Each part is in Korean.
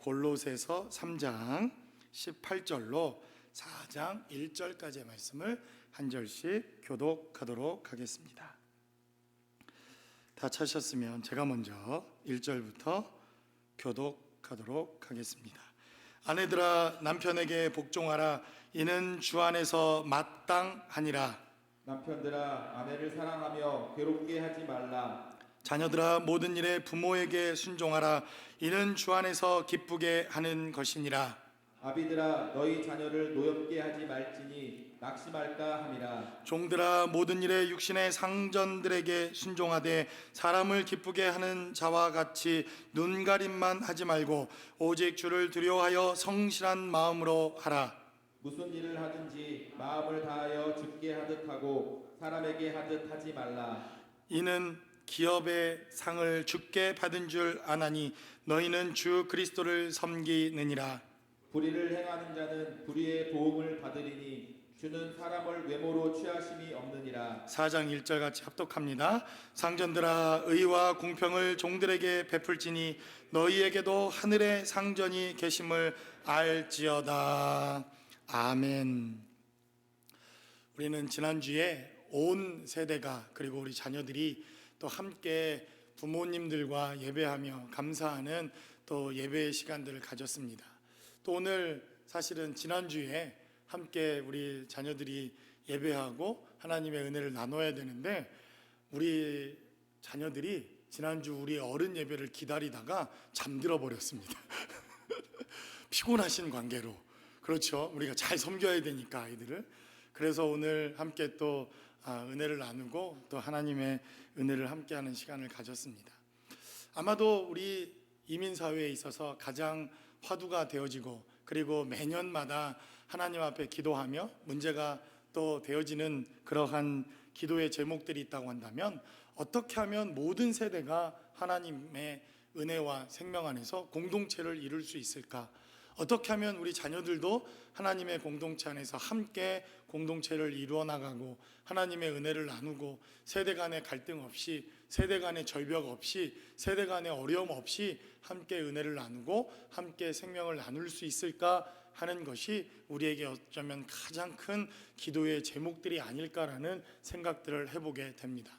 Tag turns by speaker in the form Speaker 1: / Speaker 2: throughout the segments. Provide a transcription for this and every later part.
Speaker 1: 골로새서 3장 18절로 4장 1절까지의 말씀을 한 절씩 교독하도록 하겠습니다. 다 찾으셨으면 제가 먼저 1절부터 교독하도록 하겠습니다. 아내들아 남편에게 복종하라. 이는 주 안에서 마땅하니라.
Speaker 2: 남편들아 아내를 사랑하며 괴롭게 하지 말라.
Speaker 1: 자녀들아 모든 일에 부모에게 순종하라. 이는 주 안에서 기쁘게 하는 것이니라.
Speaker 2: 아비들아 너희 자녀를 노엽게 하지 말지니 낙심할까 함이라.
Speaker 1: 종들아 모든 일에 육신의 상전들에게 순종하되 사람을 기쁘게 하는 자와 같이 눈가림만 하지 말고 오직 주를 두려워하여 성실한 마음으로 하라.
Speaker 2: 무슨 일을 하든지 마음을 다하여 주께 하듯 하고 사람에게 하듯 하지 말라.
Speaker 1: 이는 기업의 상을 주께 받은 줄 아나니 너희는 주 그리스도를 섬기느니라.
Speaker 2: 불의를 행하는 자는 불의의 보응을 받으리니 주는 사람을 외모로 취하심이 없느니라.
Speaker 1: 4장 1절 같이 합독합니다. 상전들아 의와 공평을 종들에게 베풀지니 너희에게도 하늘의 상전이 계심을 알지어다. 아멘. 우리는 지난주에 온 세대가 그리고 우리 자녀들이 또 함께 부모님들과 예배하며 감사하는 또 예배의 시간들을 가졌습니다. 또 오늘 사실은 지난주에 함께 우리 자녀들이 예배하고 하나님의 은혜를 나눠야 되는데 우리 자녀들이 지난주 우리 어른 예배를 기다리다가 잠들어 버렸습니다. 피곤하신 관계로. 그렇죠. 우리가 잘 섬겨야 되니까 아이들을. 그래서 오늘 함께 또 은혜를 나누고 또 하나님의 은혜를 함께하는 시간을 가졌습니다. 아마도 우리 이민사회에 있어서 가장 화두가 되어지고 그리고 매년마다 하나님 앞에 기도하며 문제가 또 되어지는 그러한 기도의 제목들이 있다고 한다면 어떻게 하면 모든 세대가 하나님의 은혜와 생명 안에서 공동체를 이룰 수 있을까? 어떻게 하면 우리 자녀들도 하나님의 공동체 안에서 함께 공동체를 이루어 나가고 하나님의 은혜를 나누고 세대 간의 갈등 없이 세대 간의 절벽 없이 세대 간의 어려움 없이 함께 은혜를 나누고 함께 생명을 나눌 수 있을까 하는 것이 우리에게 어쩌면 가장 큰 기도의 제목들이 아닐까라는 생각들을 해보게 됩니다.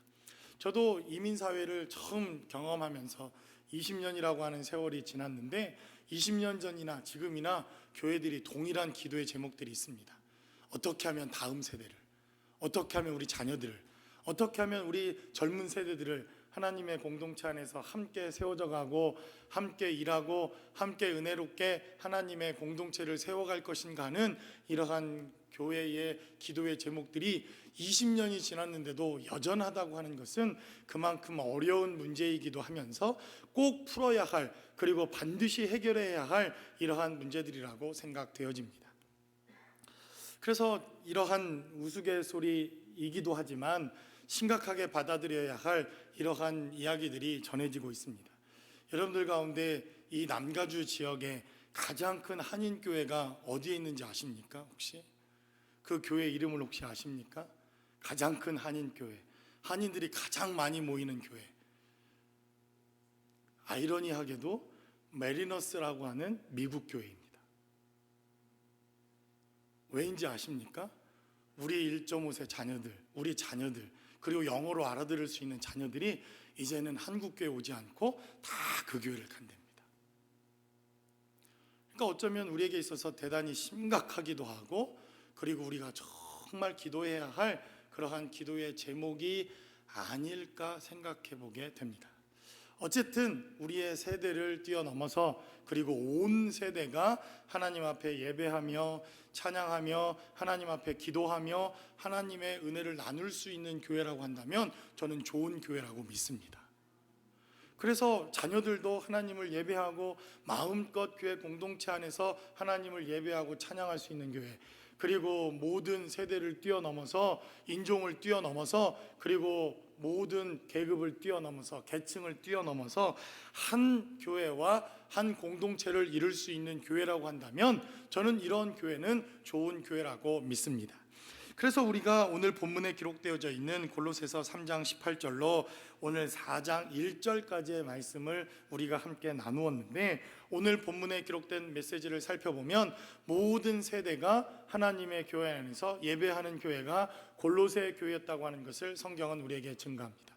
Speaker 1: 저도 이민사회를 처음 경험하면서 20년이라고 하는 세월이 지났는데 20년 전이나 지금이나 교회들이 동일한 기도의 제목들이 있습니다. 어떻게 하면 다음 세대를, 어떻게 하면 우리 자녀들을, 어떻게 하면 우리 젊은 세대들을 하나님의 공동체 안에서 함께 세워져 가고 함께 일하고 함께 은혜롭게 하나님의 공동체를 세워갈 것인가 하는 이러한 교회의 기도의 제목들이 20년이 지났는데도 여전하다고 하는 것은 그만큼 어려운 문제이기도 하면서 꼭 풀어야 할 그리고 반드시 해결해야 할 이러한 문제들이라고 생각되어집니다. 그래서 이러한 우스갯소리이기도 하지만 심각하게 받아들여야 할 이러한 이야기들이 전해지고 있습니다. 여러분들 가운데 이 남가주 지역에 가장 큰 한인교회가 어디에 있는지 아십니까? 혹시? 그 교회 이름을 혹시 아십니까? 가장 큰 한인교회, 한인들이 가장 많이 모이는 교회. 아이러니하게도 메리너스라고 하는 미국 교회입니다. 왜인지 아십니까? 우리 1.5세 자녀들, 우리 자녀들, 그리고 영어로 알아들을 수 있는 자녀들이 이제는 한국교회 오지 않고 다 그 교회를 간답니다. 그러니까 어쩌면 우리에게 있어서 대단히 심각하기도 하고 그리고 우리가 정말 기도해야 할 그러한 기도의 제목이 아닐까 생각해 보게 됩니다. 어쨌든 우리의 세대를 뛰어넘어서 그리고 온 세대가 하나님 앞에 예배하며 찬양하며 하나님 앞에 기도하며 하나님의 은혜를 나눌 수 있는 교회라고 한다면 저는 좋은 교회라고 믿습니다. 그래서 자녀들도 하나님을 예배하고 마음껏 교회 공동체 안에서 하나님을 예배하고 찬양할 수 있는 교회, 그리고 모든 세대를 뛰어넘어서 인종을 뛰어넘어서 그리고 모든 계급을 뛰어넘어서 계층을 뛰어넘어서 한 교회와 한 공동체를 이룰 수 있는 교회라고 한다면 저는 이런 교회는 좋은 교회라고 믿습니다. 그래서 우리가 오늘 본문에 기록되어져 있는 골로새서 3장 18절로 오늘 4장 1절까지의 말씀을 우리가 함께 나누었는데, 오늘 본문에 기록된 메시지를 살펴보면 모든 세대가 하나님의 교회 안에서 예배하는 교회가 골로새 교회였다고 하는 것을 성경은 우리에게 증거합니다.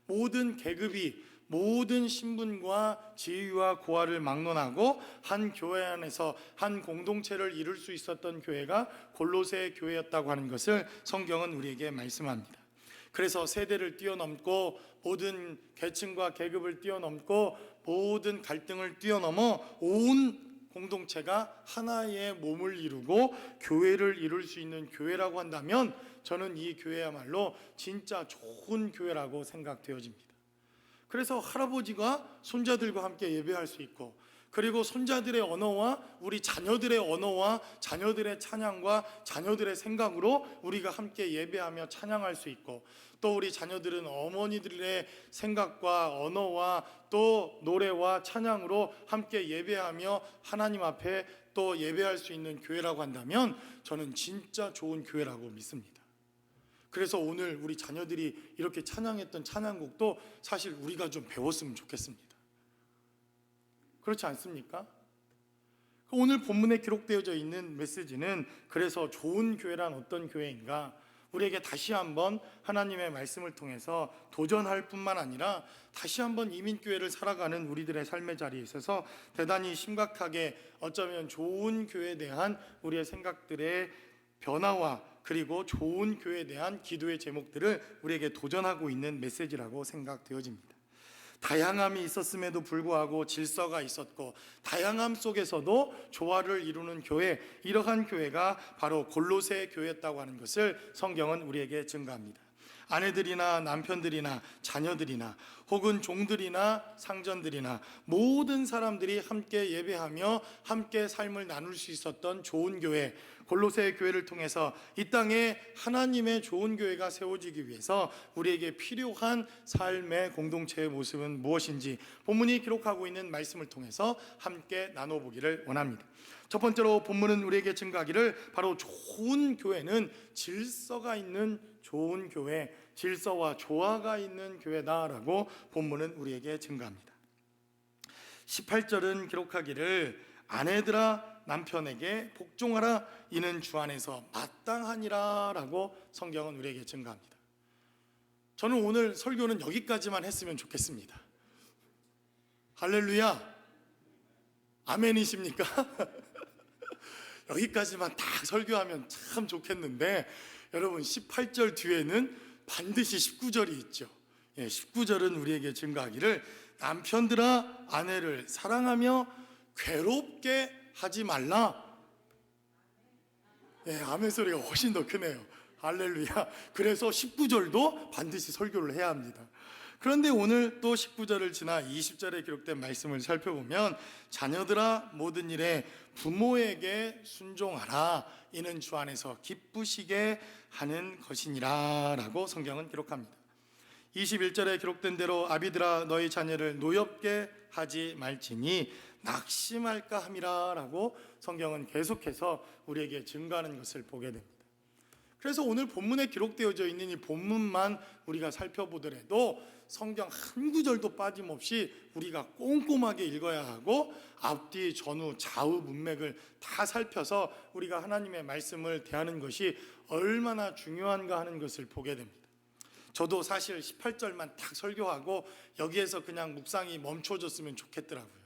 Speaker 1: 모든 계급이 모든 신분과 지위와 고하를 막론하고 한 교회 안에서 한 공동체를 이룰 수 있었던 교회가 골로새 교회였다고 하는 것을 성경은 우리에게 말씀합니다. 그래서 세대를 뛰어넘고 모든 계층과 계급을 뛰어넘고 모든 갈등을 뛰어넘어 온 공동체가 하나의 몸을 이루고 교회를 이룰 수 있는 교회라고 한다면, 저는 이 교회야말로 진짜 좋은 교회라고 생각되어집니다. 그래서 할아버지가 손자들과 함께 예배할 수 있고, 그리고 손자들의 언어와 우리 자녀들의 언어와 자녀들의 찬양과 자녀들의 생각으로 우리가 함께 예배하며 찬양할 수 있고, 또 우리 자녀들은 어머니들의 생각과 언어와 또 노래와 찬양으로 함께 예배하며 하나님 앞에 또 예배할 수 있는 교회라고 한다면, 저는 진짜 좋은 교회라고 믿습니다. 그래서 오늘 우리 자녀들이 이렇게 찬양했던 찬양곡도 사실 우리가 좀 배웠으면 좋겠습니다. 그렇지 않습니까? 오늘 본문에 기록되어져 있는 메시지는 그래서 좋은 교회란 어떤 교회인가, 우리에게 다시 한번 하나님의 말씀을 통해서 도전할 뿐만 아니라 다시 한번 이민교회를 살아가는 우리들의 삶의 자리에 있어서 대단히 심각하게 어쩌면 좋은 교회에 대한 우리의 생각들의 변화와 그리고 좋은 교회에 대한 기도의 제목들을 우리에게 도전하고 있는 메시지라고 생각되어집니다. 다양함이 있었음에도 불구하고 질서가 있었고, 다양함 속에서도 조화를 이루는 교회, 이러한 교회가 바로 골로새 교회였다고 하는 것을 성경은 우리에게 증거합니다. 아내들이나 남편들이나 자녀들이나 혹은 종들이나 상전들이나 모든 사람들이 함께 예배하며 함께 삶을 나눌 수 있었던 좋은 교회, 골로새 교회를 통해서 이 땅에 하나님의 좋은 교회가 세워지기 위해서 우리에게 필요한 삶의 공동체의 모습은 무엇인지 본문이 기록하고 있는 말씀을 통해서 함께 나눠보기를 원합니다. 첫 번째로 본문은 우리에게 증거하기를 바로 좋은 교회는 질서가 있는 좋은 교회, 질서와 조화가 있는 교회다라고 본문은 우리에게 증거합니다. 18절은 기록하기를 아내들아 남편에게 복종하라, 이는 주 안에서 마땅하니라 라고 성경은 우리에게 증거합니다. 저는 오늘 설교는 여기까지만 했으면 좋겠습니다. 할렐루야, 아멘이십니까? 여기까지만 딱 설교하면 참 좋겠는데, 여러분 18절 뒤에는 반드시 19절이 있죠. 19절은 우리에게 증거하기를 남편들아 아내를 사랑하며 괴롭게 하지 말라. 아멘 소리가 훨씬 더 크네요. 할렐루야. 그래서 19절도 반드시 설교를 해야 합니다. 그런데 오늘 또 19절을 지나 20절에 기록된 말씀을 살펴보면, 자녀들아 모든 일에 부모에게 순종하라, 이는 주 안에서 기쁘시게 하는 것이니라 라고 성경은 기록합니다. 21절에 기록된 대로 아비들아 너희 자녀를 노엽게 하지 말지니 낙심할까 함이라 라고 성경은 계속해서 우리에게 증거하는 것을 보게 됩니다. 그래서 오늘 본문에 기록되어져 있는 이 본문만 우리가 살펴보더라도 성경 한 구절도 빠짐없이 우리가 꼼꼼하게 읽어야 하고, 앞뒤 전후 좌우 문맥을 다 살펴서 우리가 하나님의 말씀을 대하는 것이 얼마나 중요한가 하는 것을 보게 됩니다. 저도 사실 18절만 딱 설교하고 여기에서 그냥 묵상이 멈춰졌으면 좋겠더라고요.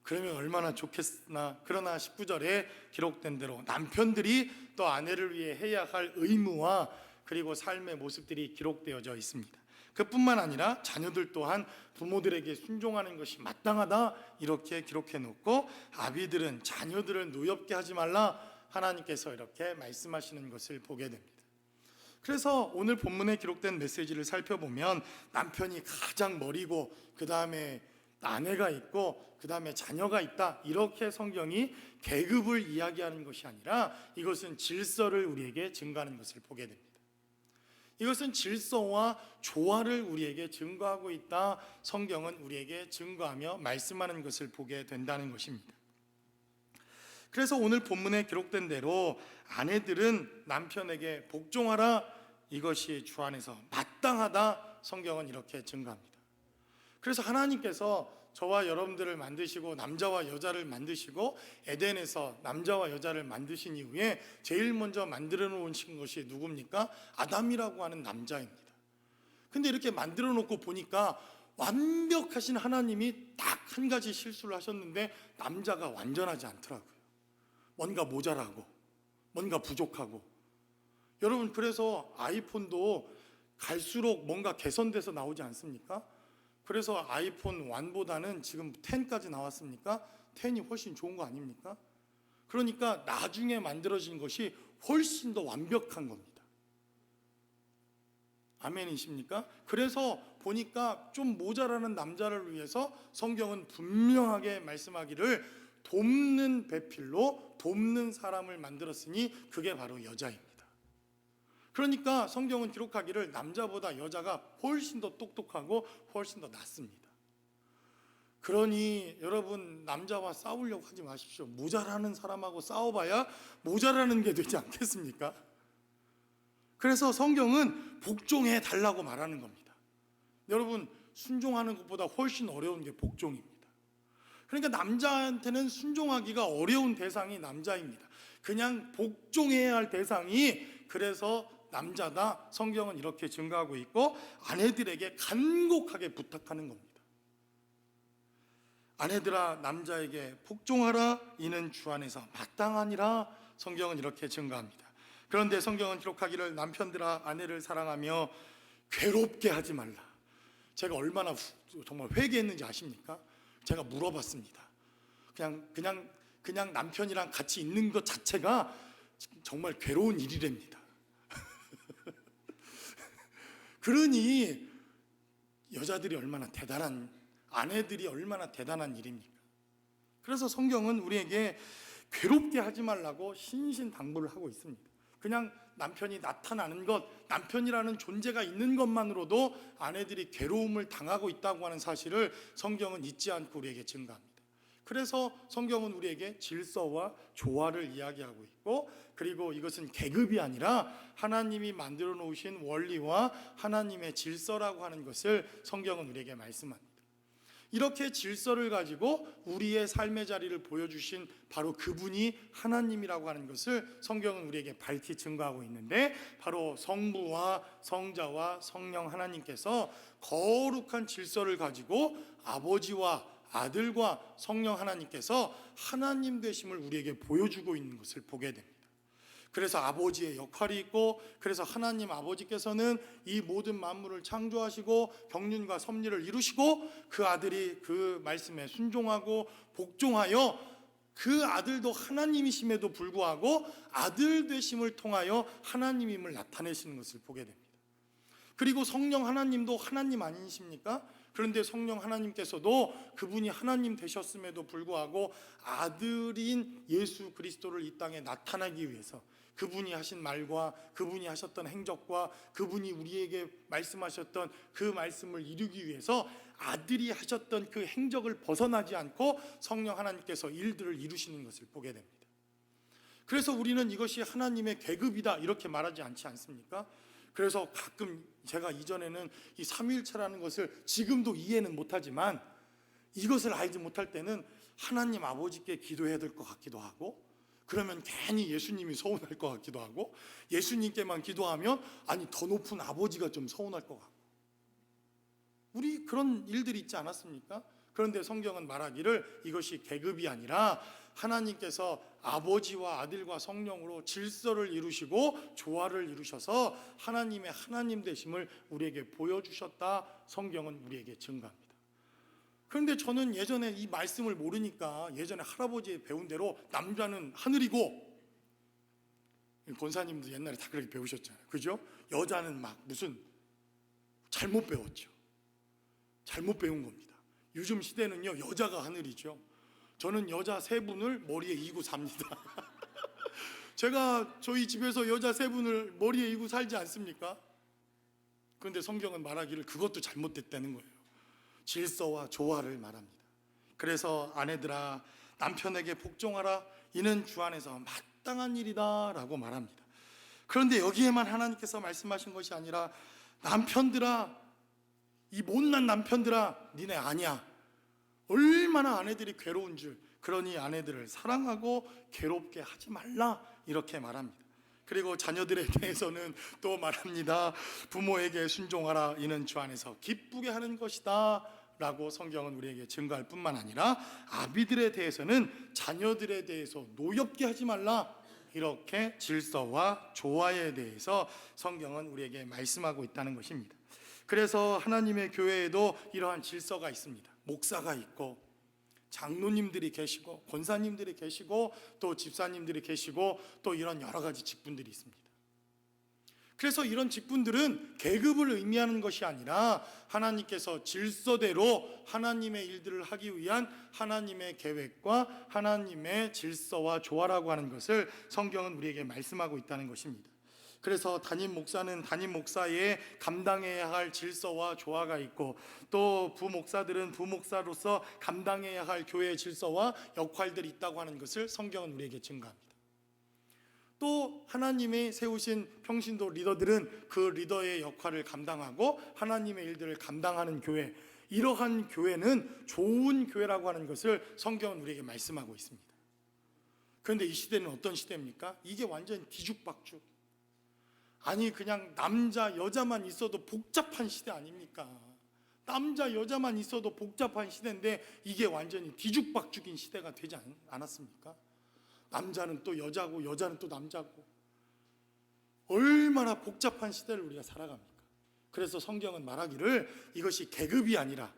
Speaker 1: 그러면 얼마나 좋겠으나, 그러나 19절에 기록된 대로 남편들이 또 아내를 위해 해야 할 의무와 그리고 삶의 모습들이 기록되어져 있습니다. 그뿐만 아니라 자녀들 또한 부모들에게 순종하는 것이 마땅하다 이렇게 기록해 놓고, 아비들은 자녀들을 노엽게 하지 말라 하나님께서 이렇게 말씀하시는 것을 보게 됩니다. 그래서 오늘 본문에 기록된 메시지를 살펴보면 남편이 가장 머리고, 그 다음에 아내가 있고, 그 다음에 자녀가 있다, 이렇게 성경이 계급을 이야기하는 것이 아니라 이것은 질서를 우리에게 증거하는 것을 보게 됩니다. 이것은 질서와 조화를 우리에게 증거하고 있다, 성경은 우리에게 증거하며 말씀하는 것을 보게 된다는 것입니다. 그래서 오늘 본문에 기록된 대로 아내들은 남편에게 복종하라, 이것이 주 안에서 마땅하다, 성경은 이렇게 증거합니다. 그래서 하나님께서 저와 여러분들을 만드시고 남자와 여자를 만드시고 에덴에서 남자와 여자를 만드신 이후에 제일 먼저 만들어 놓으신 것이 누굽니까? 아담이라고 하는 남자입니다. 근데 이렇게 만들어 놓고 보니까 완벽하신 하나님이 딱 한 가지 실수를 하셨는데 남자가 완전하지 않더라고요. 뭔가 모자라고, 뭔가 부족하고. 여러분, 그래서 아이폰도 갈수록 뭔가 개선돼서 나오지 않습니까? 그래서 아이폰 1보다는 지금 10까지 나왔습니까? 10이 훨씬 좋은 거 아닙니까? 그러니까 나중에 만들어진 것이 훨씬 더 완벽한 겁니다. 아멘이십니까? 그래서 보니까 좀 모자라는 남자를 위해서 성경은 분명하게 말씀하기를 돕는 배필로 돕는 사람을 만들었으니 그게 바로 여자입니다. 그러니까 성경은 기록하기를 남자보다 여자가 훨씬 더 똑똑하고 훨씬 더 낫습니다. 그러니 여러분, 남자와 싸우려고 하지 마십시오. 모자라는 사람하고 싸워봐야 모자라는 게 되지 않겠습니까? 그래서 성경은 복종해 달라고 말하는 겁니다. 여러분, 순종하는 것보다 훨씬 어려운 게 복종입니다. 그러니까 남자한테는 순종하기가 어려운 대상이 남자입니다. 그냥 복종해야 할 대상이 그래서 남자다, 성경은 이렇게 증거하고 있고 아내들에게 간곡하게 부탁하는 겁니다. 아내들아, 남자에게 복종하라, 이는 주 안에서 마땅하니라, 성경은 이렇게 증거합니다. 그런데 성경은 기록하기를 남편들아 아내를 사랑하며 괴롭게 하지 말라. 제가 얼마나 정말 회개했는지 아십니까? 제가 물어봤습니다. 그냥 남편이랑 같이 있는 것 자체가 정말 괴로운 일이랍니다. 그러니 여자들이 얼마나 대단한, 아내들이 얼마나 대단한 일입니까? 그래서 성경은 우리에게 괴롭게 하지 말라고 신신당부를 하고 있습니다. 그냥 남편이 나타나는 것, 남편이라는 존재가 있는 것만으로도 아내들이 괴로움을 당하고 있다고 하는 사실을 성경은 잊지 않고 우리에게 증거합니다. 그래서 성경은 우리에게 질서와 조화를 이야기하고 있고, 그리고 이것은 계급이 아니라 하나님이 만들어 놓으신 원리와 하나님의 질서라고 하는 것을 성경은 우리에게 말씀합니다. 이렇게 질서를 가지고 우리의 삶의 자리를 보여주신 바로 그분이 하나님이라고 하는 것을 성경은 우리에게 밝히 증거하고 있는데, 바로 성부와 성자와 성령 하나님께서 거룩한 질서를 가지고 아버지와 아들과 성령 하나님께서 하나님 되심을 우리에게 보여주고 있는 것을 보게 됩니다. 그래서 아버지의 역할이 있고, 그래서 하나님 아버지께서는 이 모든 만물을 창조하시고 경륜과 섭리를 이루시고 그 아들이 그 말씀에 순종하고 복종하여 그 아들도 하나님이심에도 불구하고 아들 되심을 통하여 하나님임을 나타내시는 것을 보게 됩니다. 그리고 성령 하나님도 하나님 아니십니까? 그런데 성령 하나님께서도 그분이 하나님 되셨음에도 불구하고 아들인 예수 그리스도를 이 땅에 나타나기 위해서 그분이 하신 말과 그분이 하셨던 행적과 그분이 우리에게 말씀하셨던 그 말씀을 이루기 위해서 아들이 하셨던 그 행적을 벗어나지 않고 성령 하나님께서 일들을 이루시는 것을 보게 됩니다. 그래서 우리는 이것이 하나님의 계급이다 이렇게 말하지 않지 않습니까? 그래서 가끔 제가 이전에는 이 삼위일체라는 것을 지금도 이해는 못하지만 이것을 알지 못할 때는 하나님 아버지께 기도해야 될 것 같기도 하고, 그러면 괜히 예수님이 서운할 것 같기도 하고, 예수님께만 기도하면 아니 더 높은 아버지가 좀 서운할 것 같고, 우리 그런 일들이 있지 않았습니까? 그런데 성경은 말하기를 이것이 계급이 아니라 하나님께서 아버지와 아들과 성령으로 질서를 이루시고 조화를 이루셔서 하나님의 하나님 되심을 우리에게 보여주셨다, 성경은 우리에게 증거합니다. 그런데 저는 예전에 이 말씀을 모르니까 예전에 할아버지 배운 대로 남자는 하늘이고, 권사님도 옛날에 다 그렇게 배우셨잖아요, 그죠? 여자는 막 무슨 잘못 배웠죠. 잘못 배운 겁니다. 요즘 시대는요 여자가 하늘이죠. 저는 여자 3분을 머리에 이고 삽니다. 제가 저희 집에서 여자 3분을 머리에 이고 살지 않습니까? 그런데 성경은 말하기를 그것도 잘못됐다는 거예요. 질서와 조화를 말합니다. 그래서 아내들아 남편에게 복종하라. 이는 주 안에서 마땅한 일이다라고 말합니다. 그런데 여기에만 하나님께서 말씀하신 것이 아니라 남편들아, 이 못난 남편들아, 니네 아니야. 얼마나 아내들이 괴로운 줄, 그러니 아내들을 사랑하고 괴롭게 하지 말라, 이렇게 말합니다. 그리고 자녀들에 대해서는 또 말합니다. 부모에게 순종하라. 이는 주 안에서 기쁘게 하는 것이다 라고 성경은 우리에게 증거할 뿐만 아니라 아비들에 대해서는 자녀들에 대해서 노엽게 하지 말라, 이렇게 질서와 조화에 대해서 성경은 우리에게 말씀하고 있다는 것입니다. 그래서 하나님의 교회에도 이러한 질서가 있습니다. 목사가 있고 장로님들이 계시고 권사님들이 계시고 또 집사님들이 계시고 또 이런 여러 가지 직분들이 있습니다. 그래서 이런 직분들은 계급을 의미하는 것이 아니라 하나님께서 질서대로 하나님의 일들을 하기 위한 하나님의 계획과 하나님의 질서와 조화라고 하는 것을 성경은 우리에게 말씀하고 있다는 것입니다. 그래서 담임 목사는 담임 목사의 감당해야 할 질서와 조화가 있고 또 부목사들은 부목사로서 감당해야 할 교회의 질서와 역할들이 있다고 하는 것을 성경은 우리에게 증거합니다. 또 하나님이 세우신 평신도 리더들은 그 리더의 역할을 감당하고 하나님의 일들을 감당하는 교회, 이러한 교회는 좋은 교회라고 하는 것을 성경은 우리에게 말씀하고 있습니다. 그런데 이 시대는 어떤 시대입니까? 이게 완전 뒤죽박죽, 아니 그냥 남자 여자만 있어도 복잡한 시대 아닙니까? 남자 여자만 있어도 복잡한 시대인데 이게 완전히 뒤죽박죽인 시대가 되지 않았습니까? 남자는 또 여자고 여자는 또 남자고 얼마나 복잡한 시대를 우리가 살아갑니까? 그래서 성경은 말하기를 이것이 계급이 아니라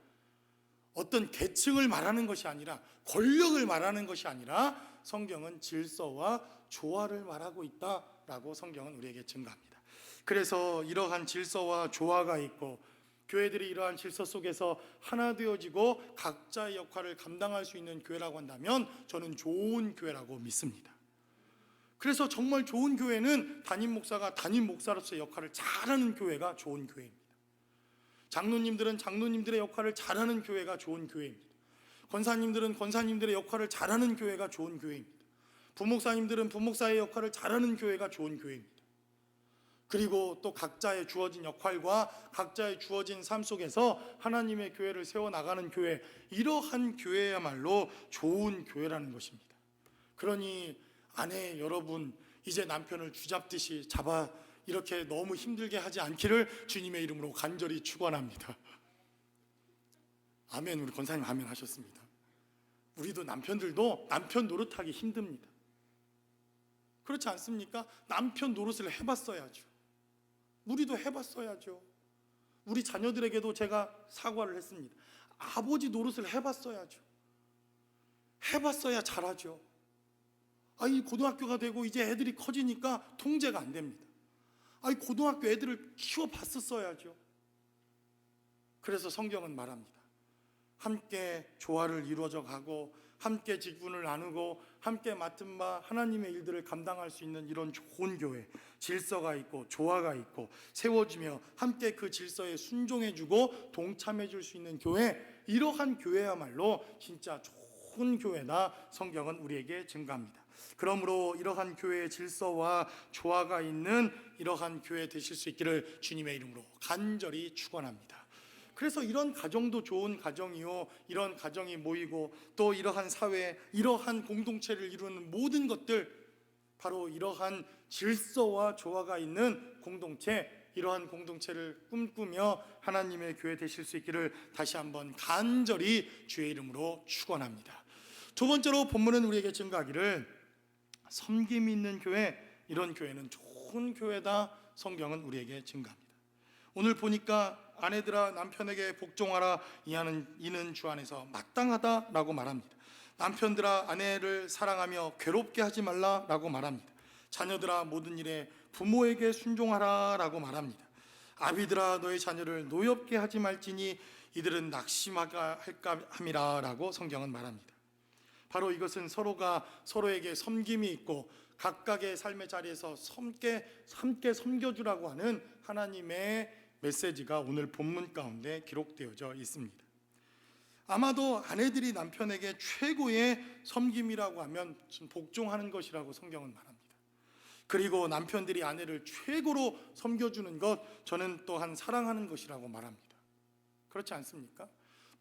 Speaker 1: 어떤 계층을 말하는 것이 아니라 권력을 말하는 것이 아니라 성경은 질서와 조화를 말하고 있다라고 성경은 우리에게 증거합니다. 그래서 이러한 질서와 조화가 있고 교회들이 이러한 질서 속에서 하나 되어지고 각자의 역할을 감당할 수 있는 교회라고 한다면 저는 좋은 교회라고 믿습니다. 그래서 정말 좋은 교회는 담임 목사가 담임 목사로서의 역할을 잘하는 교회가 좋은 교회입니다. 장로님들은 장로님들의 역할을 잘하는 교회가 좋은 교회입니다. 권사님들은 권사님들의 역할을 잘하는 교회가 좋은 교회입니다. 부목사님들은 부목사의 역할을 잘하는 교회가 좋은 교회입니다. 그리고 또 각자의 주어진 역할과 각자의 주어진 삶 속에서 하나님의 교회를 세워나가는 교회, 이러한 교회야말로 좋은 교회라는 것입니다. 그러니 아내 여러분, 이제 남편을 쥐잡듯이 잡아 이렇게 너무 힘들게 하지 않기를 주님의 이름으로 간절히 축원합니다. 아멘. 우리 권사님 아멘 하셨습니다. 우리도 남편들도 남편 노릇하기 힘듭니다. 그렇지 않습니까? 남편 노릇을 해봤어야죠. 우리도 해봤어야죠. 우리 자녀들에게도 제가 사과를 했습니다. 아버지 노릇을 해봤어야죠. 해봤어야 잘하죠. 아이 고등학교가 되고 이제 애들이 커지니까 통제가 안 됩니다. 아이 고등학교 애들을 키워봤었어야죠. 그래서 성경은 말합니다. 함께 조화를 이루어져 가고 함께 직분을 나누고 함께 맡은 바 하나님의 일들을 감당할 수 있는 이런 좋은 교회, 질서가 있고 조화가 있고 세워지며 함께 그 질서에 순종해주고 동참해줄 수 있는 교회, 이러한 교회야말로 진짜 좋은 교회다 성경은 우리에게 증거합니다. 그러므로 이러한 교회의 질서와 조화가 있는 이러한 교회 되실 수 있기를 주님의 이름으로 간절히 축원합니다. 그래서 이런 가정도 좋은 가정이요, 이런 가정이 모이고 또 이러한 사회, 이러한 공동체를 이루는 모든 것들, 바로 이러한 질서와 조화가 있는 공동체, 이러한 공동체를 꿈꾸며 하나님의 교회 되실 수 있기를 다시 한번 간절히 주의 이름으로 축원합니다. 두 번째로 본문은 우리에게 증거하기를 섬김이 있는 교회, 이런 교회는 좋은 교회다 성경은 우리에게 증거합니다. 오늘 보니까 아내들아 남편에게 복종하라, 이는 주 안에서 마땅하다라고 말합니다. 남편들아 아내를 사랑하며 괴롭게 하지 말라라고 말합니다. 자녀들아 모든 일에 부모에게 순종하라라고 말합니다. 아비들아 너의 자녀를 노엽게 하지 말지니 이들은 낙심하가 할까 함이라라고 성경은 말합니다. 바로 이것은 서로가 서로에게 섬김이 있고 각각의 삶의 자리에서 함께 섬겨주라고 하는 하나님의 메시지가 오늘 본문 가운데 기록되어져 있습니다. 아마도 아내들이 남편에게 최고의 섬김이라고 하면 복종하는 것이라고 성경은 말합니다. 그리고 남편들이 아내를 최고로 섬겨주는 것, 저는 또한 사랑하는 것이라고 말합니다. 그렇지 않습니까?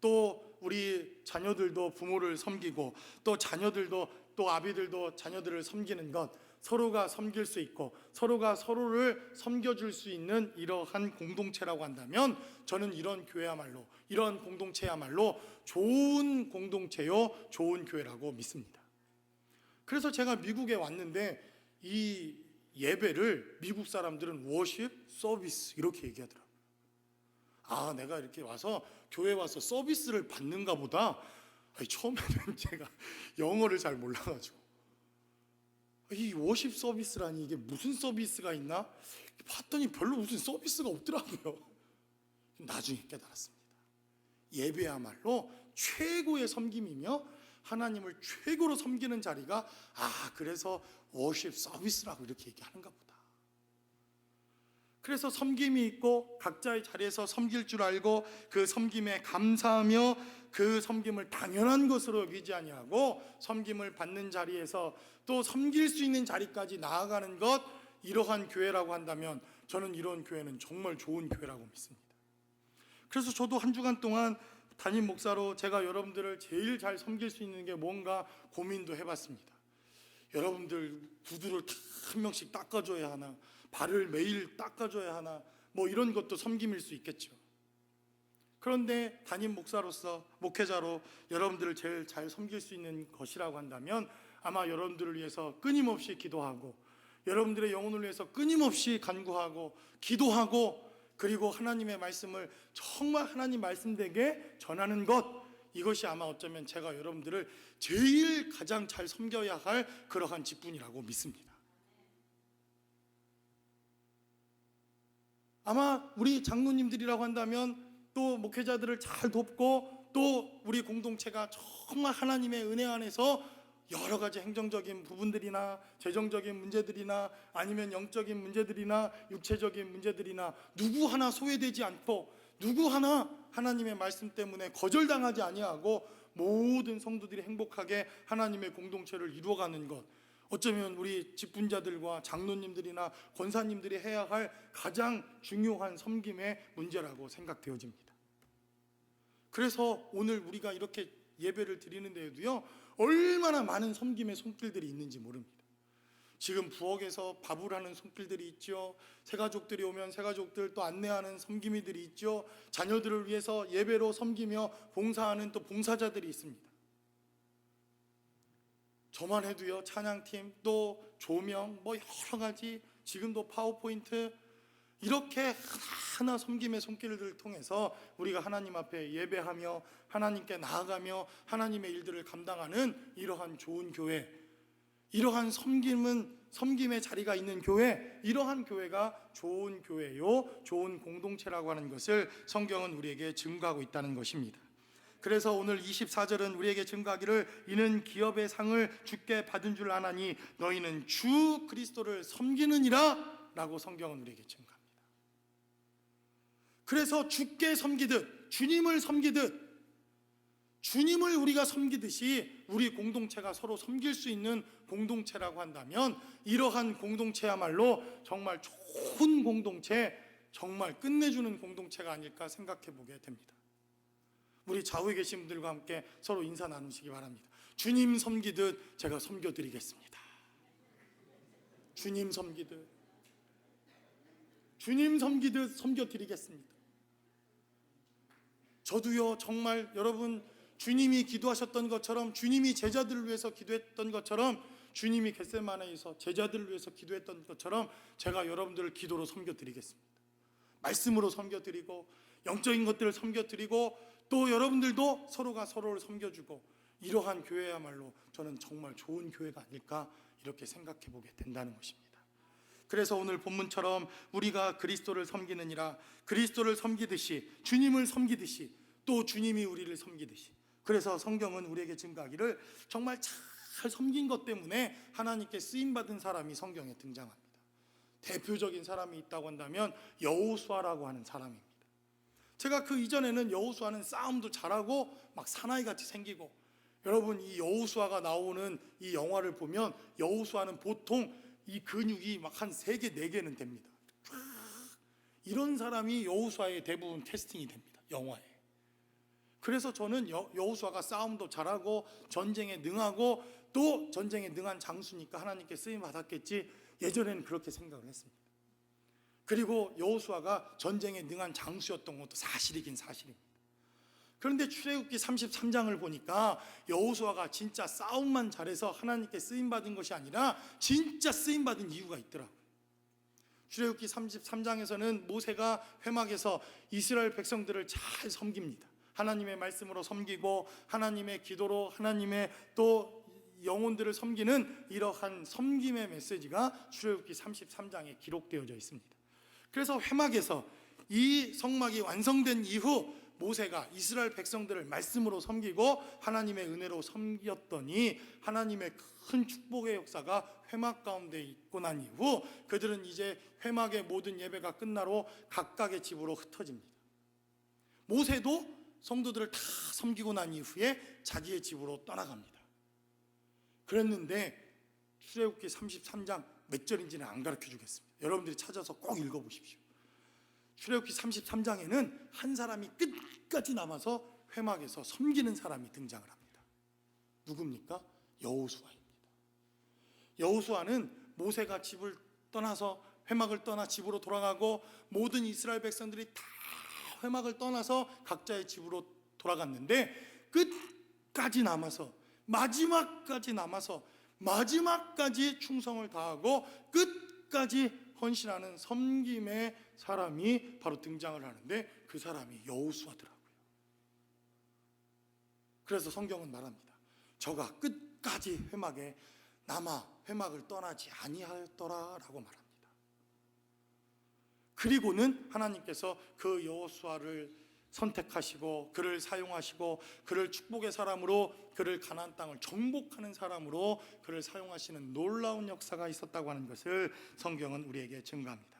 Speaker 1: 또 우리 자녀들도 부모를 섬기고, 또 자녀들도, 또 아비들도 자녀들을 섬기는 것, 서로가 섬길 수 있고 서로가 서로를 섬겨줄 수 있는 이러한 공동체라고 한다면, 저는 이런 교회야말로, 이런 공동체야말로 좋은 공동체요, 좋은 교회라고 믿습니다. 그래서 제가 미국에 왔는데 이 예배를 미국 사람들은 워십 서비스 이렇게 얘기하더라고요. 아, 내가 이렇게 와서 교회 와서 서비스를 받는가 보다. 처음에는 제가 영어를 잘 몰라가지고 이 워십 서비스라니 이게 무슨 서비스가 있나 봤더니 별로 무슨 서비스가 없더라고요. 나중에 깨달았습니다. 예배야말로 최고의 섬김이며 하나님을 최고로 섬기는 자리가, 그래서 워십 서비스라고 이렇게 얘기하는가 보다. 그래서 섬김이 있고 각자의 자리에서 섬길 줄 알고 그 섬김에 감사하며 그 섬김을 당연한 것으로 여기지 아니하고 섬김을 받는 자리에서 또 섬길 수 있는 자리까지 나아가는 것, 이러한 교회라고 한다면 저는 이런 교회는 정말 좋은 교회라고 믿습니다. 그래서 저도 한 주간 동안 담임 목사로 제가 여러분들을 제일 잘 섬길 수 있는 게 뭔가 고민도 해봤습니다. 여러분들 구두를 다 한 명씩 닦아줘야 하나, 발을 매일 닦아줘야 하나, 뭐 이런 것도 섬김일 수 있겠죠. 그런데 담임 목사로서, 목회자로 여러분들을 제일 잘 섬길 수 있는 것이라고 한다면 아마 여러분들을 위해서 끊임없이 기도하고, 여러분들의 영혼을 위해서 끊임없이 간구하고 기도하고, 그리고 하나님의 말씀을 정말 하나님 말씀되게 전하는 것, 이것이 아마 어쩌면 제가 여러분들을 제일 가장 잘 섬겨야 할 그러한 직분이라고 믿습니다. 아마 우리 장로님들이라고 한다면 또 목회자들을 잘 돕고, 또 우리 공동체가 정말 하나님의 은혜 안에서 여러 가지 행정적인 부분들이나 재정적인 문제들이나 아니면 영적인 문제들이나 육체적인 문제들이나 누구 하나 소외되지 않고, 누구 하나 하나님의 말씀 때문에 거절당하지 아니하고 모든 성도들이 행복하게 하나님의 공동체를 이루어가는 것, 어쩌면 우리 직분자들과 장로님들이나 권사님들이 해야 할 가장 중요한 섬김의 문제라고 생각되어집니다. 그래서 오늘 우리가 이렇게 예배를 드리는 데에도요, 얼마나 많은 섬김의 손길들이 있는지 모릅니다. 지금 부엌에서 밥을 하는 손길들이 있죠. 새가족들이 오면 새가족들 또 안내하는 섬김이들이 있죠. 자녀들을 위해서 예배로 섬기며 봉사하는 또 봉사자들이 있습니다. 저만 해도요, 찬양팀, 또 조명, 뭐 여러 가지, 지금도 파워포인트, 이렇게 하나하나 섬김의 손길들을 통해서 우리가 하나님 앞에 예배하며 하나님께 나아가며 하나님의 일들을 감당하는 이러한 좋은 교회, 이러한 섬김의 자리가 있는 교회, 이러한 교회가 좋은 교회요, 좋은 공동체라고 하는 것을 성경은 우리에게 증거하고 있다는 것입니다. 그래서 오늘 24절은 우리에게 증거하기를, 이는 기업의 상을 주께 받은 줄 아나니 너희는 주 그리스도를 섬기느니라 라고 성경은 우리에게 증거합니다. 그래서 주께 섬기듯, 주님을 섬기듯, 주님을 우리가 섬기듯이 우리 공동체가 서로 섬길 수 있는 공동체라고 한다면, 이러한 공동체야말로 정말 좋은 공동체, 정말 끝내주는 공동체가 아닐까 생각해 보게 됩니다. 우리 좌우에 계신 분들과 함께 서로 인사 나누시기 바랍니다. 주님 섬기듯 제가 섬겨드리겠습니다. 주님 섬기듯, 주님 섬기듯 섬겨드리겠습니다. 저도요, 정말 여러분, 주님이 기도하셨던 것처럼, 주님이 제자들을 위해서 기도했던 것처럼, 주님이 겟세마네에서 제자들을 위해서 기도했던 것처럼 제가 여러분들을 기도로 섬겨드리겠습니다. 말씀으로 섬겨드리고, 영적인 것들을 섬겨드리고, 또 여러분들도 서로가 서로를 섬겨주고, 이러한 교회야말로 저는 정말 좋은 교회가 아닐까 이렇게 생각해 보게 된다는 것입니다. 그래서 오늘 본문처럼 우리가 그리스도를 섬기느니라, 그리스도를 섬기듯이, 주님을 섬기듯이, 또 주님이 우리를 섬기듯이, 그래서 성경은 우리에게 증거하기를 정말 잘 섬긴 것 때문에 하나님께 쓰임받은 사람이 성경에 등장합니다. 대표적인 사람이 있다고 한다면 여호수아라고 하는 사람입니다. 제가 그 이전에는 여호수아는 싸움도 잘하고 막 사나이같이 생기고, 여러분 이 여호수아가 나오는 이 영화를 보면 여호수아는 보통 이 근육이 막 한 3개, 4개는 됩니다. 쫙 이런 사람이 여호수아의 대부분 캐스팅이 됩니다, 영화에. 그래서 저는 여호수아가 싸움도 잘하고 전쟁에 능하고 또 전쟁에 능한 장수니까 하나님께 쓰임 받았겠지, 예전에는 그렇게 생각을 했습니다. 그리고 여호수아가 전쟁에 능한 장수였던 것도 사실이긴 사실입니다. 그런데 출애굽기 33장을 보니까 여호수아가 진짜 싸움만 잘해서 하나님께 쓰임 받은 것이 아니라 진짜 쓰임 받은 이유가 있더라고요. 출애굽기 33장에서는 모세가 회막에서 이스라엘 백성들을 잘 섬깁니다. 하나님의 말씀으로 섬기고 하나님의 기도로 하나님의 또 영혼들을 섬기는 이러한 섬김의 메시지가 출애굽기 33장에 기록되어져 있습니다. 그래서 회막에서 이 성막이 완성된 이후 모세가 이스라엘 백성들을 말씀으로 섬기고 하나님의 은혜로 섬겼더니 하나님의 큰 축복의 역사가 회막 가운데 있고 난 이후 그들은 이제 회막의 모든 예배가 끝나러 각각의 집으로 흩어집니다. 모세도 성도들을 다 섬기고 난 이후에 자기의 집으로 떠나갑니다. 그랬는데 출애굽기 33장 몇 절인지는 안 가르쳐 주겠습니다. 여러분들이 찾아서 꼭 읽어보십시오. 출애굽기 33장에는 한 사람이 끝까지 남아서 회막에서 섬기는 사람이 등장을 합니다. 누굽니까? 여호수아입니다. 여호수아는 모세가 집을 떠나서 회막을 떠나 집으로 돌아가고 모든 이스라엘 백성들이 다 회막을 떠나서 각자의 집으로 돌아갔는데 끝까지 남아서 마지막까지 남아서 마지막까지 충성을 다하고 끝까지 헌신하는 섬김의 사람이 바로 등장을 하는데 그 사람이 여호수아더라고요. 그래서 성경은 말합니다. 저가 끝까지 회막에 남아 회막을 떠나지 아니하였더라라고 말합니다. 그리고는 하나님께서 그 여호수아를 선택하시고 그를 사용하시고 그를 축복의 사람으로, 그를 가나안 땅을 정복하는 사람으로 그를 사용하시는 놀라운 역사가 있었다고 하는 것을 성경은 우리에게 증거합니다.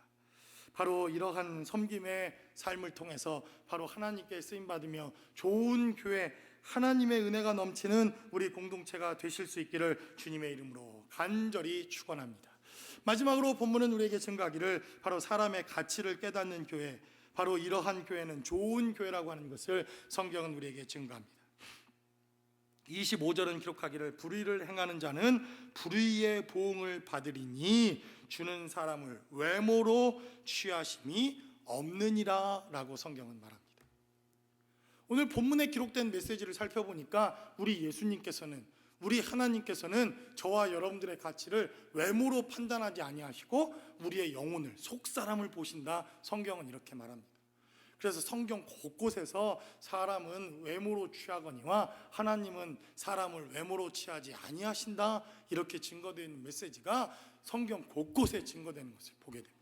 Speaker 1: 바로 이러한 섬김의 삶을 통해서 바로 하나님께 쓰임받으며 좋은 교회, 하나님의 은혜가 넘치는 우리 공동체가 되실 수 있기를 주님의 이름으로 간절히 축원합니다. 마지막으로 본문은 우리에게 증거하기를 바로 사람의 가치를 깨닫는 교회, 바로 이러한 교회는 좋은 교회라고 하는 것을 성경은 우리에게 증거합니다. 25절은 기록하기를 불의를 행하는 자는 불의의 보응을 받으리니 주는 사람을 외모로 취하심이 없느니라 라고 성경은 말합니다. 오늘 본문에 기록된 메시지를 살펴보니까 우리 예수님께서는, 우리 하나님께서는 저와 여러분들의 가치를 외모로 판단하지 아니하시고 우리의 영혼을, 속사람을 보신다, 성경은 이렇게 말합니다. 그래서 성경 곳곳에서 사람은 외모로 취하거니와 하나님은 사람을 외모로 취하지 아니하신다, 이렇게 증거되어 있는 메시지가 성경 곳곳에 증거되는 것을 보게 됩니다.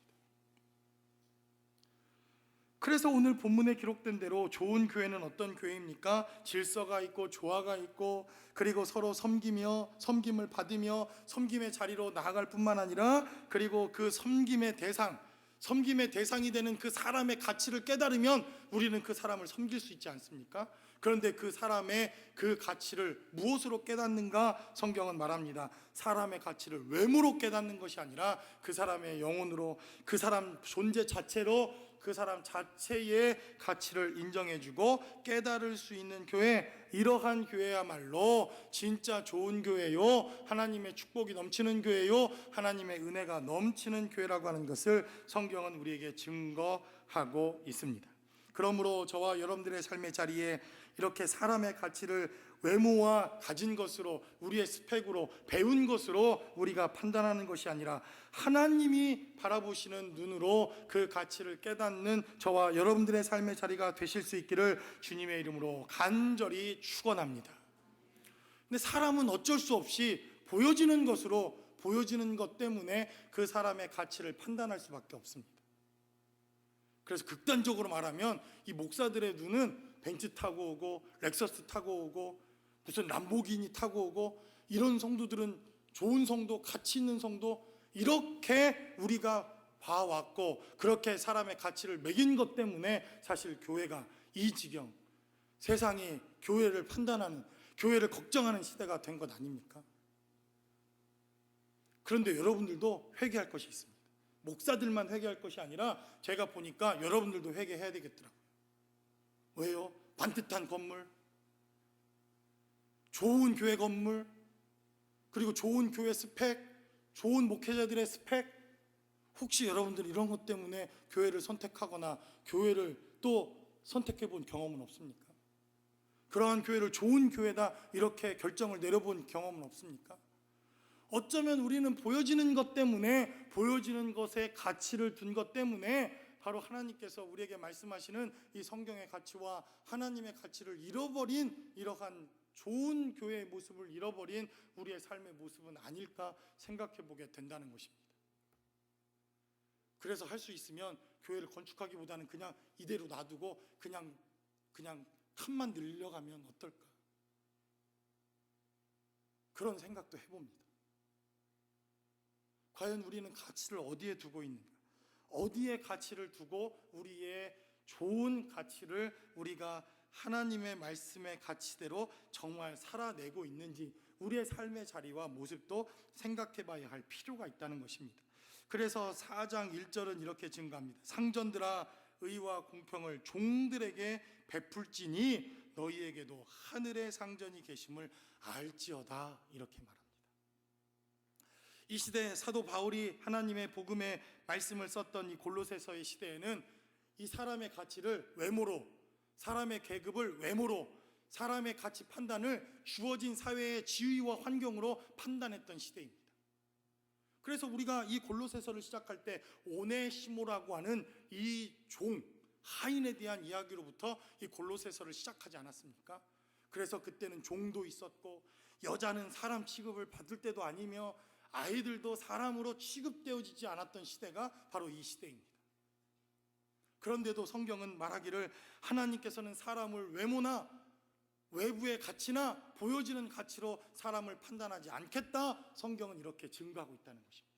Speaker 1: 그래서 오늘 본문에 기록된 대로 좋은 교회는 어떤 교회입니까? 질서가 있고 조화가 있고 그리고 서로 섬기며 섬김을 받으며 섬김의 자리로 나아갈 뿐만 아니라 그리고 그 섬김의 대상이 되는 그 사람의 가치를 깨달으면 우리는 그 사람을 섬길 수 있지 않습니까? 그런데 그 사람의 그 가치를 무엇으로 깨닫는가? 성경은 말합니다. 사람의 가치를 외모로 깨닫는 것이 아니라 그 사람의 영혼으로, 그 사람 존재 자체로 그 사람 자체의 가치를 인정해주고 깨달을 수 있는 교회, 이러한 교회야말로 진짜 좋은 교회요, 하나님의 축복이 넘치는 교회요, 하나님의 은혜가 넘치는 교회라고 하는 것을 성경은 우리에게 증거하고 있습니다. 그러므로 저와 여러분들의 삶의 자리에 이렇게 사람의 가치를 외모와 가진 것으로, 우리의 스펙으로, 배운 것으로 우리가 판단하는 것이 아니라 하나님이 바라보시는 눈으로 그 가치를 깨닫는 저와 여러분들의 삶의 자리가 되실 수 있기를 주님의 이름으로 간절히 축원합니다. 근데 사람은 어쩔 수 없이 보여지는 것으로, 보여지는 것 때문에 그 사람의 가치를 판단할 수밖에 없습니다. 그래서 극단적으로 말하면 이 목사들의 눈은 벤츠 타고 오고 렉서스 타고 오고 무슨 람보기니 타고 오고, 이런 성도들은 좋은 성도, 가치 있는 성도, 이렇게 우리가 봐왔고 그렇게 사람의 가치를 매긴 것 때문에 사실 교회가 이 지경, 세상이 교회를 판단하는, 교회를 걱정하는 시대가 된 것 아닙니까? 그런데 여러분들도 회개할 것이 있습니다. 목사들만 회개할 것이 아니라 제가 보니까 여러분들도 회개해야 되겠더라고요. 왜요? 반듯한 건물, 좋은 교회 건물, 그리고 좋은 교회 스펙, 좋은 목회자들의 스펙, 혹시 여러분들 이런 것 때문에 교회를 선택하거나 교회를 또 선택해 본 경험은 없습니까? 그러한 교회를 좋은 교회다 이렇게 결정을 내려본 경험은 없습니까? 어쩌면 우리는 보여지는 것 때문에, 보여지는 것에 가치를 둔 것 때문에 바로 하나님께서 우리에게 말씀하시는 이 성경의 가치와 하나님의 가치를 잃어버린 이러한 좋은 교회의 모습을 잃어버린 우리의 삶의 모습은 아닐까 생각해 보게 된다는 것입니다. 그래서 할 수 있으면 교회를 건축하기보다는 그냥 이대로 놔두고 그냥 칸만 늘려가면 어떨까? 그런 생각도 해봅니다. 과연 우리는 가치를 어디에 두고 있는가? 어디에 가치를 두고 우리의 좋은 가치를 우리가 하나님의 말씀의 가치대로 정말 살아내고 있는지 우리의 삶의 자리와 모습도 생각해 봐야 할 필요가 있다는 것입니다. 그래서 4장 1절은 이렇게 증가합니다. 상전들아 의와 공평을 종들에게 베풀지니 너희에게도 하늘의 상전이 계심을 알지어다 이렇게 말합니다. 이 시대에 사도 바울이 하나님의 복음의 말씀을 썼던 이 골로새서의 시대에는 이 사람의 가치를 외모로, 사람의 계급을 외모로, 사람의 가치 판단을 주어진 사회의 지위와 환경으로 판단했던 시대입니다. 그래서 우리가 이 골로새서를 시작할 때 오네시모라고 하는 이 종, 하인에 대한 이야기로부터 이 골로새서를 시작하지 않았습니까? 그래서 그때는 종도 있었고 여자는 사람 취급을 받을 때도 아니며 아이들도 사람으로 취급되어지지 않았던 시대가 바로 이 시대입니다. 그런데도 성경은 말하기를 하나님께서는 사람을 외모나 외부의 가치나 보여지는 가치로 사람을 판단하지 않겠다, 성경은 이렇게 증거하고 있다는 것입니다.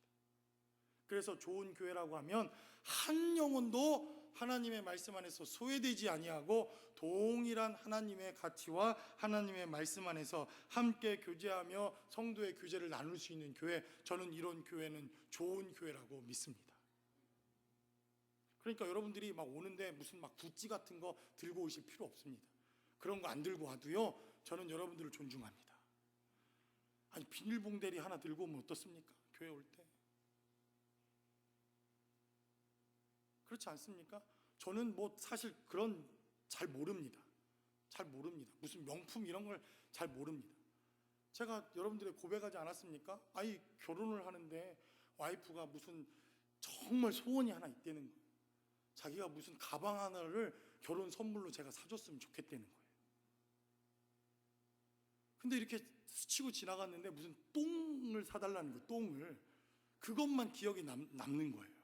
Speaker 1: 그래서 좋은 교회라고 하면 한 영혼도 하나님의 말씀 안에서 소외되지 아니하고 동일한 하나님의 가치와 하나님의 말씀 안에서 함께 교제하며 성도의 교제를 나눌 수 있는 교회, 저는 이런 교회는 좋은 교회라고 믿습니다. 그러니까 여러분들이 막 오는데 무슨 막 구찌 같은 거 들고 오실 필요 없습니다. 그런 거 안 들고 와도요, 저는 여러분들을 존중합니다. 아니 비닐봉다리 하나 들고 오면 어떻습니까? 교회 올 때. 그렇지 않습니까? 저는 뭐 사실 그런 잘 모릅니다. 무슨 명품 이런 걸 잘 모릅니다. 제가 여러분들의 고백하지 않았습니까? 아니 결혼을 하는데 와이프가 무슨 정말 소원이 하나 있다는 거예요. 자기가 무슨 가방 하나를 결혼 선물로 제가 사줬으면 좋겠다는 거예요. 근데 이렇게 스치고 지나갔는데 무슨 똥을 사달라는 거예요. 똥을. 그것만 기억이 남는 거예요.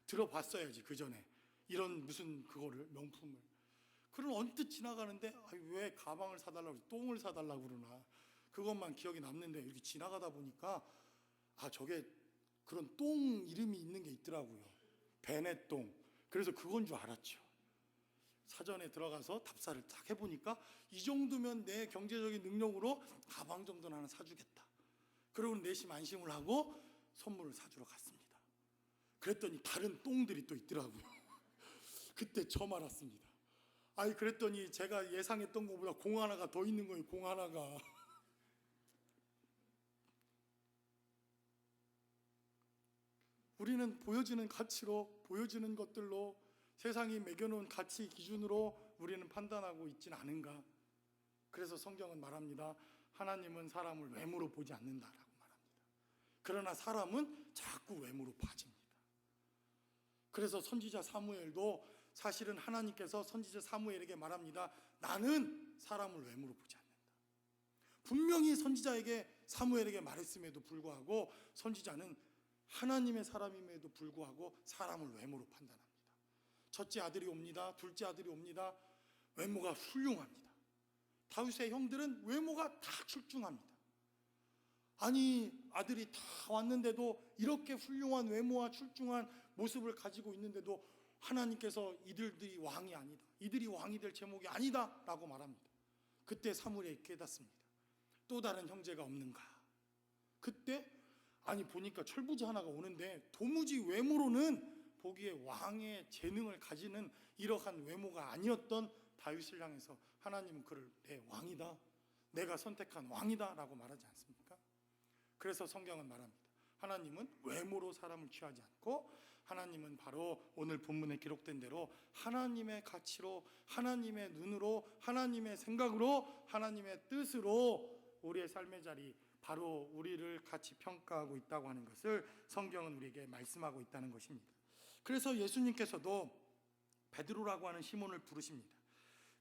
Speaker 1: 들어봤어야지 그 전에 이런 무슨 그거를 명품을. 그럼 언뜻 지나가는데 왜 가방을 사달라고 똥을 사달라고 그러나, 그것만 기억이 남는데 이렇게 지나가다 보니까 저게 그런 똥 이름이 있는 게 있더라고요. 베네똥. 그래서 그건 줄 알았죠. 사전에 들어가서 답사를 딱 해보니까 이 정도면 내 경제적인 능력으로 가방 정도는 하나 사주겠다. 그러고 내심 안심을 하고 선물을 사주러 갔습니다. 그랬더니 다른 똥들이 또 있더라고요. 그때 처음 알았습니다. 그랬더니 제가 예상했던 것보다 공 하나가 더 있는 거예요. 공 하나가. 우리는 보여지는 가치로, 보여지는 것들로, 세상이 매겨놓은 가치 기준으로 우리는 판단하고 있지는 않은가. 그래서 성경은 말합니다. 하나님은 사람을 외모로 보지 않는다라고 말합니다. 그러나 사람은 자꾸 외모로 봐집니다. 그래서 선지자 사무엘도 사실은 하나님께서 선지자 사무엘에게 말합니다. 나는 사람을 외모로 보지 않는다. 분명히 선지자에게 사무엘에게 말했음에도 불구하고 선지자는 하나님의 사람임에도 불구하고 사람을 외모로 판단합니다. 첫째 아들이 옵니다. 둘째 아들이 옵니다. 외모가 훌륭합니다. 다윗의 형들은 외모가 다 출중합니다. 아니 아들이 다 왔는데도 이렇게 훌륭한 외모와 출중한 모습을 가지고 있는데도 하나님께서 이들이 왕이 아니다, 이들이 왕이 될 제목이 아니다 라고 말합니다. 그때 사무엘이 깨닫습니다. 또 다른 형제가 없는가. 그때 아니 보니까 철부지 하나가 오는데 도무지 외모로는 보기에 왕의 재능을 가지는 이러한 외모가 아니었던 다윗을 향해서 하나님은 그를 내 왕이다, 내가 선택한 왕이다 라고 말하지 않습니까? 그래서 성경은 말합니다. 하나님은 외모로 사람을 취하지 않고 하나님은 바로 오늘 본문에 기록된 대로 하나님의 가치로, 하나님의 눈으로, 하나님의 생각으로, 하나님의 뜻으로 우리의 삶의 자리, 바로 우리를 같이 평가하고 있다고 하는 것을 성경은 우리에게 말씀하고 있다는 것입니다. 그래서 예수님께서도 베드로라고 하는 시몬을 부르십니다.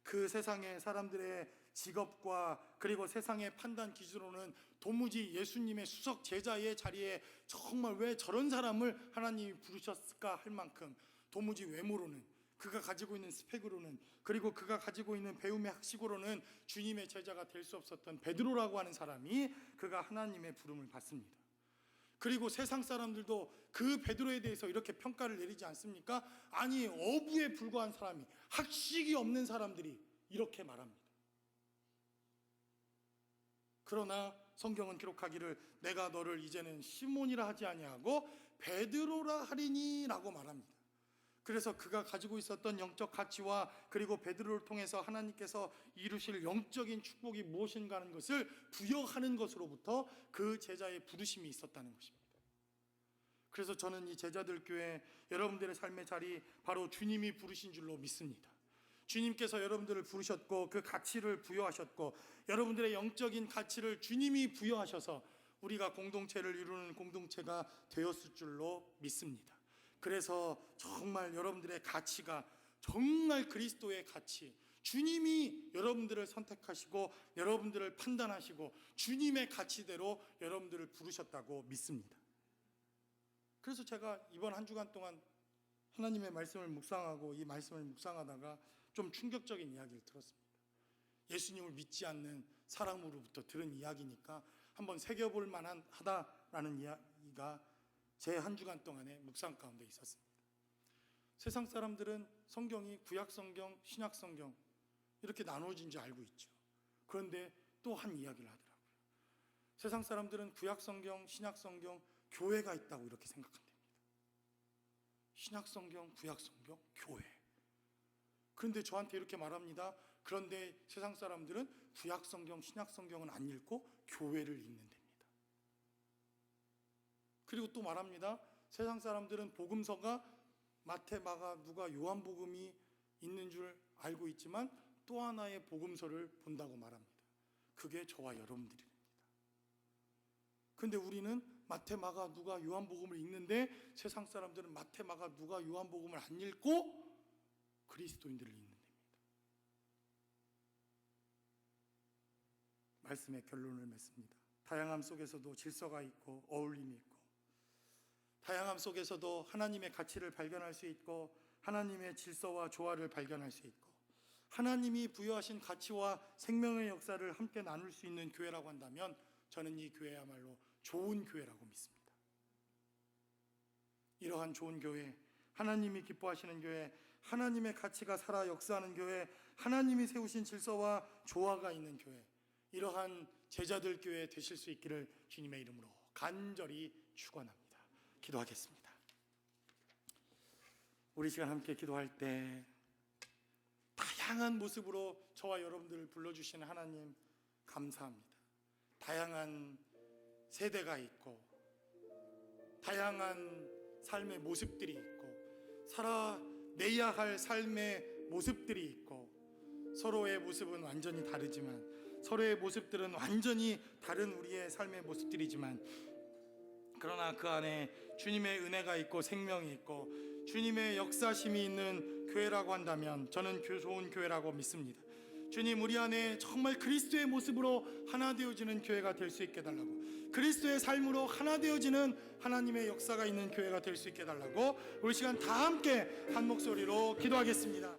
Speaker 1: 그 세상의 사람들의 직업과 그리고 세상의 판단 기준으로는 도무지 예수님의 수석 제자의 자리에 정말 왜 저런 사람을 하나님이 부르셨을까 할 만큼 도무지 외모로는, 그가 가지고 있는 스펙으로는, 그리고 그가 가지고 있는 배움의 학식으로는 주님의 제자가 될 수 없었던 베드로라고 하는 사람이 그가 하나님의 부름을 받습니다. 그리고 세상 사람들도 그 베드로에 대해서 이렇게 평가를 내리지 않습니까? 아니 어부에 불과한 사람이, 학식이 없는 사람들이 이렇게 말합니다. 그러나 성경은 기록하기를 내가 너를 이제는 시몬이라 하지 아니하고 베드로라 하리니 라고 말합니다. 그래서 그가 가지고 있었던 영적 가치와 그리고 베드로를 통해서 하나님께서 이루실 영적인 축복이 무엇인가 하는 것을 부여하는 것으로부터 그 제자의 부르심이 있었다는 것입니다. 그래서 저는 이 제자들 교회 여러분들의 삶의 자리 바로 주님이 부르신 줄로 믿습니다. 주님께서 여러분들을 부르셨고 그 가치를 부여하셨고 여러분들의 영적인 가치를 주님이 부여하셔서 우리가 공동체를 이루는 공동체가 되었을 줄로 믿습니다. 그래서 정말 여러분들의 가치가 정말 그리스도의 가치, 주님이 여러분들을 선택하시고 여러분들을 판단하시고 주님의 가치대로 여러분들을 부르셨다고 믿습니다. 그래서 제가 이번 한 주간 동안 하나님의 말씀을 묵상하고 이 말씀을 묵상하다가 좀 충격적인 이야기를 들었습니다. 예수님을 믿지 않는 사람으로부터 들은 이야기니까 한번 새겨볼 만한 하다라는 이야기가 제 한 주간 동안의 묵상 가운데 있었습니다. 세상 사람들은 성경이 구약 성경, 신약 성경 이렇게 나눠진 줄 알고 있죠. 그런데 또 한 이야기를 하더라고요. 세상 사람들은 구약 성경, 신약 성경, 교회가 있다고 이렇게 생각한답니다. 신약 성경, 구약 성경, 교회. 그런데 저한테 이렇게 말합니다. 그런데 세상 사람들은 구약 성경, 신약 성경은 안 읽고 교회를 읽는답니다. 그리고 또 말합니다. 세상 사람들은 복음서가 마태, 마가, 누가, 요한복음이 있는 줄 알고 있지만 또 하나의 복음서를 본다고 말합니다. 그게 저와 여러분들입니다. 그런데 우리는 마태, 마가, 누가, 요한복음을 읽는데 세상 사람들은 마태, 마가, 누가, 요한복음을 안 읽고 그리스도인들을 읽는답니다. 말씀의 결론을 맺습니다. 다양함 속에서도 질서가 있고 어울림이 있고, 다양함 속에서도 하나님의 가치를 발견할 수 있고 하나님의 질서와 조화를 발견할 수 있고 하나님이 부여하신 가치와 생명의 역사를 함께 나눌 수 있는 교회라고 한다면 저는 이 교회야말로 좋은 교회라고 믿습니다. 이러한 좋은 교회, 하나님이 기뻐하시는 교회, 하나님의 가치가 살아 역사하는 교회, 하나님이 세우신 질서와 조화가 있는 교회, 이러한 제자들 교회 되실 수 있기를 주님의 이름으로 간절히 축원합니다. 기도하겠습니다. 우리 시간 함께 기도할 때 다양한 모습으로 저와 여러분들을 불러주시는 하나님 감사합니다. 다양한 세대가 있고 다양한 삶의 모습들이 있고 살아내야 할 삶의 모습들이 있고 서로의 모습은 완전히 다르지만 서로의 모습들은 완전히 다른 우리의 삶의 모습들이지만 그러나 그 안에 주님의 은혜가 있고 생명이 있고 주님의 역사심이 있는 교회라고 한다면 저는 좋은 교회라고 믿습니다. 주님, 우리 안에 정말 그리스도의 모습으로 하나 되어지는 교회가 될 수 있게 달라고, 그리스도의 삶으로 하나 되어지는 하나님의 역사가 있는 교회가 될 수 있게 달라고 우리 시간 다 함께 한 목소리로 기도하겠습니다.